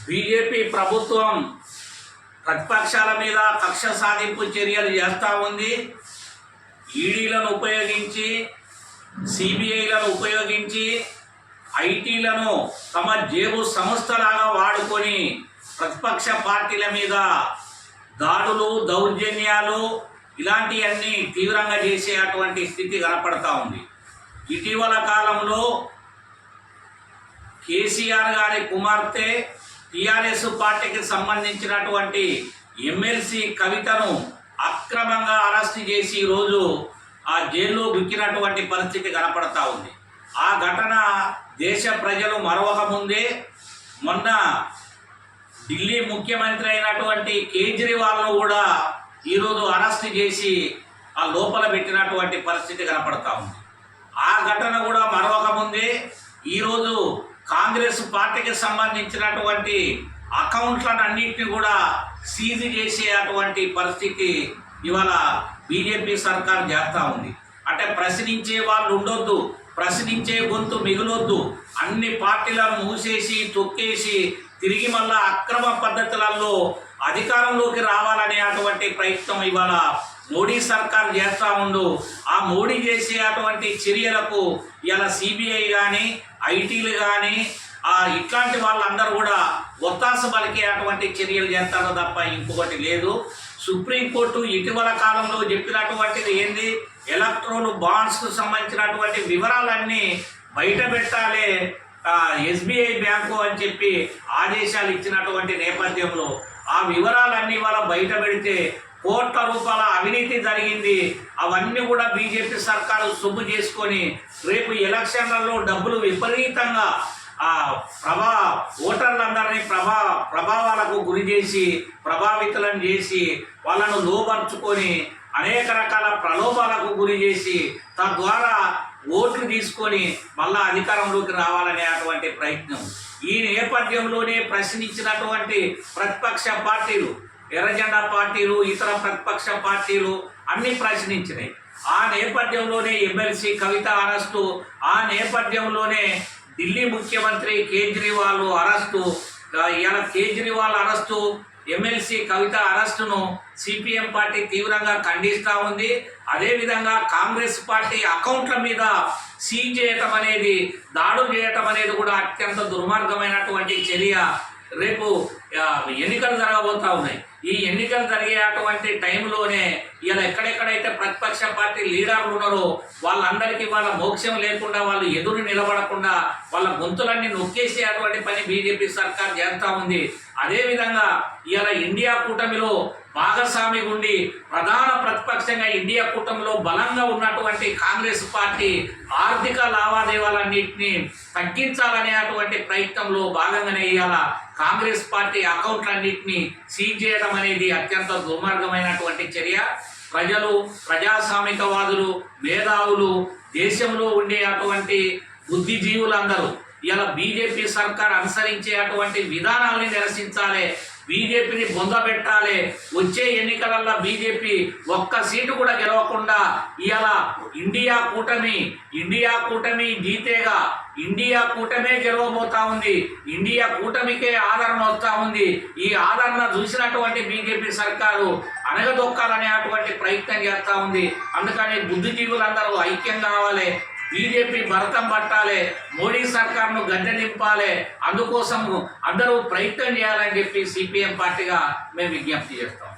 BJP ప్రభుత్వం ప్రతిపక్షాల మీద కక్ష సాధింపు చర్యలు చేస్తూ ఉంది. ఈడీలను ఉపయోగించి, సిబిఐలను ఉపయోగించి, ఐటీలను తమ జేబు సంస్థలాగా వాడుకొని ప్రతిపక్ష పార్టీల మీద దాడులు, దౌర్జన్యాలు ఇలాంటివన్నీ తీవ్రంగా చేసేటువంటి స్థితి కనపడతా ఉంది. ఇటీవల కాలంలో కేసీఆర్ గారి కుమార్తె టీఆర్ఎస్ పార్టీకి సంబంధించినటువంటి ఎమ్మెల్సీ కవితను అక్రమంగా అరెస్ట్ చేసి ఈరోజు ఆ జైల్లో గుక్కినటువంటి పరిస్థితి కనపడతా ఉంది. ఆ ఘటన దేశ ప్రజలు మరొక ముందే మొన్న ఢిల్లీ ముఖ్యమంత్రి అయినటువంటి కేజ్రీవాల్ను కూడా ఈరోజు అరెస్ట్ చేసి ఆ లోపల పెట్టినటువంటి పరిస్థితి కనపడతా ఉంది. ఆ ఘటన కూడా మరొక ముందే ఈరోజు కాంగ్రెస్ పార్టీకి సంబంధించినటువంటి అకౌంట్లను అన్నింటినీ కూడా సీజ్ చేసేటువంటి పరిస్థితి ఇవాళ బీజేపీ సర్కార్ చేస్తూ ఉంది. అంటే ప్రశ్నించే వాళ్ళు ఉండొద్దు, ప్రశ్నించే గొంతు మిగులొద్దు, అన్ని పార్టీలను మూసేసి తొక్కేసి తిరిగి మళ్ళా అక్రమ పద్ధతులలో అధికారంలోకి రావాలనే అటువంటి ప్రయత్నం ఇవాళ మోడీ సర్కార్ చేస్తూ ఉండు. ఆ మోడీ చేసేటువంటి చర్యలకు ఇలా సిబిఐ కానీ, ఐటీలు కానీ ఇట్లాంటి వాళ్ళందరూ కూడా ఒత్తాస పలికేటువంటి చర్యలు చేస్తారో తప్ప ఇంకొకటి లేదు. సుప్రీంకోర్టు ఇటీవల కాలంలో చెప్పినటువంటిది ఏంది, ఎలక్ట్రోల్ బాండ్స్కు సంబంధించినటువంటి వివరాలన్నీ బయట పెట్టాలి ఎస్బీఐ బ్యాంకు అని చెప్పి ఆదేశాలు ఇచ్చినటువంటి నేపథ్యంలో ఆ వివరాలన్నీ వాళ్ళ బయట పెడితే కోట్ల రూపాయల అవినీతి జరిగింది. అవన్నీ కూడా బీజేపీ సర్కారు సొమ్ము చేసుకొని రేపు ఎలక్షన్లలో డబ్బులు విపరీతంగా ఓటర్లందరినీ ప్రభావాలకు గురి చేసి, ప్రభావితులను చేసి, వాళ్ళను లోపరుచుకొని అనేక రకాల ప్రలోభాలకు గురి చేసి తద్వారా ఓట్లు తీసుకొని మళ్ళా అధికారంలోకి రావాలనే అటువంటి ప్రయత్నం. ఈ నేపథ్యంలోనే ప్రశ్నించినటువంటి ప్రతిపక్ష పార్టీలు, ఎర్రజెండా పార్టీలు, ఇతర ప్రతిపక్ష పార్టీలు అన్నీ ప్రశ్నించినాయి. ఆ నేపథ్యంలోనే ఎమ్మెల్సీ కవిత అరెస్టు, ఆ నేపథ్యంలోనే ఢిల్లీ ముఖ్యమంత్రి కేజ్రీవాల్ అరెస్టు. ఇలా కేజ్రీవాల్ అరెస్టు, ఎమ్మెల్సీ కవిత అరెస్టును సిపిఎం పార్టీ తీవ్రంగా ఖండిస్తూ ఉంది. అదేవిధంగా కాంగ్రెస్ పార్టీ అకౌంట్ల మీద సీజ్ చేయటం అనేది, దాడులు చేయటం అనేది కూడా అత్యంత దుర్మార్గమైనటువంటి చర్య. రేపు ఎన్నికలు జరగబోతూ ఉన్నాయి. ఈ ఎన్నికలు జరిగేటువంటి టైంలోనే ఇలా ఎక్కడెక్కడైతే ప్రతిపక్ష పార్టీ లీడర్లు ఉన్నారో వాళ్ళందరికీ వాళ్ళ మోక్షం లేకుండా, వాళ్ళు ఎదురు నిలబడకుండా వాళ్ళ గొంతులన్నీ నొక్కేసేటువంటి పని బీజేపీ సర్కార్ చేస్తూ ఉంది. అదేవిధంగా ఇలా ఇండియా కూటమిలో భాగస్వామి ఉండి ప్రధాన ప్రతిపక్షంగా ఇండియా కూటమిలో బలంగా ఉన్నటువంటి కాంగ్రెస్ పార్టీ ఆర్థిక లావాదేవీలన్నింటినీ తగ్గించాలనేటువంటి ప్రయత్నంలో భాగంగానే ఇవాళ కాంగ్రెస్ పార్టీ అకౌంట్లన్నింటినీ సీజ్ చేయడం అనేది అత్యంత దుర్మార్గమైనటువంటి చర్య. ప్రజలు, ప్రజాస్వామికవాదులు, మేధావులు, దేశంలో ఉండే అటువంటి బుద్ధిజీవులందరూ ఇలా బీజేపీ సర్కార్ అనుసరించే అటువంటి విధానాలని నిరసించాలి, బీజేపీని బొందబెట్టాలి. వచ్చే ఎన్నికలలో బీజేపీ ఒక్క సీటు కూడా గెలవకుండా ఇలా ఇండియా కూటమి జీతేగా, ఇండియా కూటమే గెలవబోతా ఉంది. ఇండియా కూటమికే ఆదరణ వస్తూ ఉంది. ఈ ఆదరణ చూసినటువంటి బీజేపీ సర్కారు అనగదొక్కాలనే అటువంటి ప్రయత్నం చేస్తూ ఉంది. అందుకని బుద్ధిజీవులందరూ ఐక్యం కావాలి, బీజేపీ భరతం పట్టాలి, మోడీ సర్కార్ను గద్దె నింపాలి. అందుకోసం అందరూ ప్రయత్నం చేయాలని చెప్పి సిపిఎం పార్టీగా మేము విజ్ఞప్తి చేస్తాం.